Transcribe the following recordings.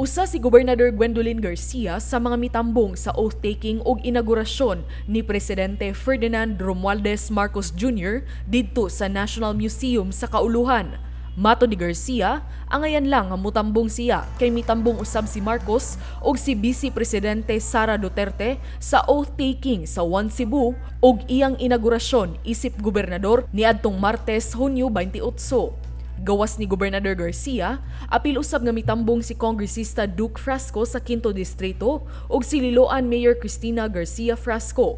Usa si Gobernador Gwen Garcia sa mga mitambong sa oath-taking ug inagurasyon ni Presidente Ferdinand Marcos Jr. didto sa National Museum sa Kauluhan. Mato ni Garcia, angayan lang ang mutambong siya kay mitambong usab si Marcos ug si Vice Presidente Sara Duterte sa oath-taking sa One Cebu ug iyang inagurasyon isip gobernador niadtong Martes, Hunyo 28. Gawas ni Gobernador Garcia, apil usab nga mitambong si Kongresista Duke Frasco sa 5th Distrito ug si Liloan Mayor Christina Garcia Frasco.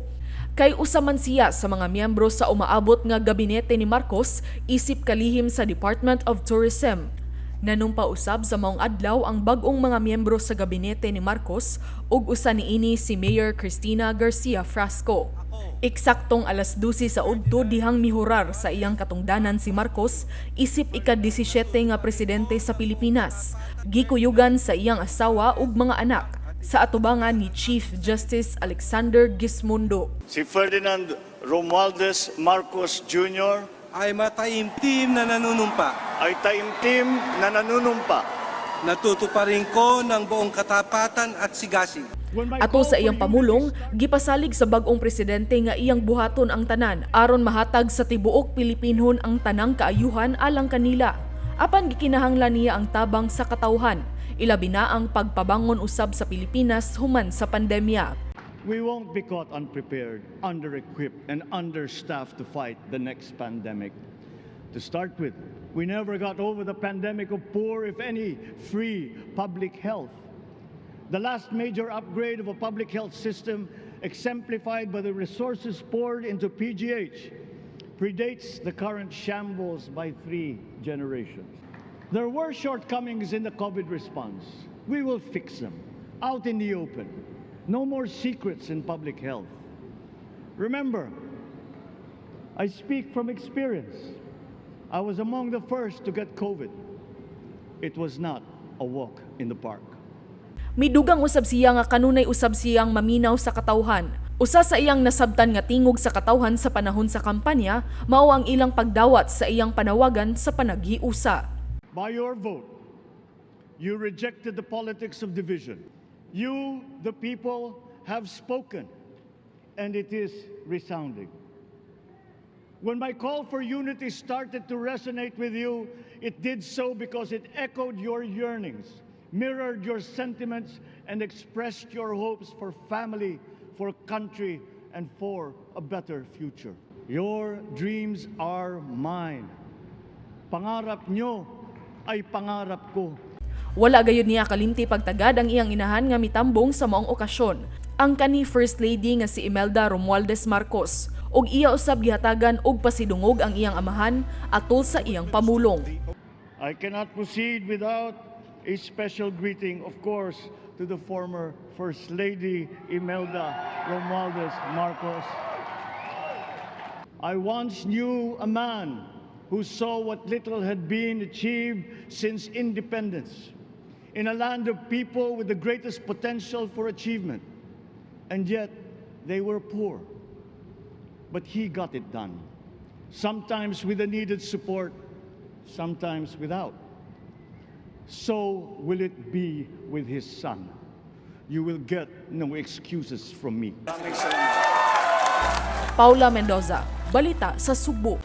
Kay usa man siya sa mga miyembro sa umaabot nga gabinete ni Marcos isip kalihim sa Department of Tourism. Nanumpa usab sa maong adlaw ang bag-ong mga miyembro sa gabinete ni Marcos ug usa niini si Mayor Christina Garcia Frasco. Eksaktong alas 12 sa udto dihang mihurar sa iyang katungdanan si Marcos isip ika-17 nga presidente sa Pilipinas. Gikuyugan sa iyang asawa ug mga anak sa atubangan ni Chief Justice Alexander Gismondo. Si Ferdinand Romualdez Marcos Jr. ay mataimtim na nanunumpa. Natutuparin ko ng buong katapatan at sigasig. Ato sa iyang pamulong, gipasalig sa bag-ong presidente nga iyang buhaton ang tanan aron mahatag sa tibuok Pilipinhon ang tanang kaayuhan alang kanila. Apan gikinahanglan niya ang tabang sa katawhan, ilabi na ang pagpabangon usab sa Pilipinas human sa pandemya. We won't be caught unprepared, under-equipped, and understaffed to fight the next pandemic. To start with, we never got over the pandemic of poor, if any, free public health. The last major upgrade of a public health system, exemplified by the resources poured into PGH, predates the current shambles by 3 generations. There were shortcomings in the COVID response. We will fix them out in the open. No more secrets in public health. Remember, I speak from experience. I was among the first to get COVID. It was not a walk in the park. Midugang usab siya nga kanunay usab siyang maminaw sa katawhan. Usa sa iyang nasabtan nga tingog sa katawhan sa panahon sa kampanya mao ang ilang pagdawat sa iyang panawagan sa panaghiusa. By your vote, you rejected the politics of division. You, the people, have spoken, and it is resounding. When my call for unity started to resonate with you, it did so because it echoed your yearnings, mirrored your sentiments, and expressed your hopes for family, for country, and for a better future. Your dreams are mine. Pangarap nyo ay pangarap ko. Wala gayud niya kalimti pagtagad ang iyang inahan nga mitambong sa maong okasyon. Ang kani First Lady nga si Imelda Romualdez Marcos ug iya usab gihatagan og pasidungog ang iyang amahan atol sa iyang pamulong. I cannot proceed without a special greeting, of course, to the former First Lady Imelda Romualdez Marcos. I once knew a man who saw what little had been achieved since independence in a land of people with the greatest potential for achievement, and yet they were poor. But he got it done, sometimes with the needed support, sometimes without. So will it be with his son. You will get no excuses from me. Paula Mendoza, Balita sa Sugbo.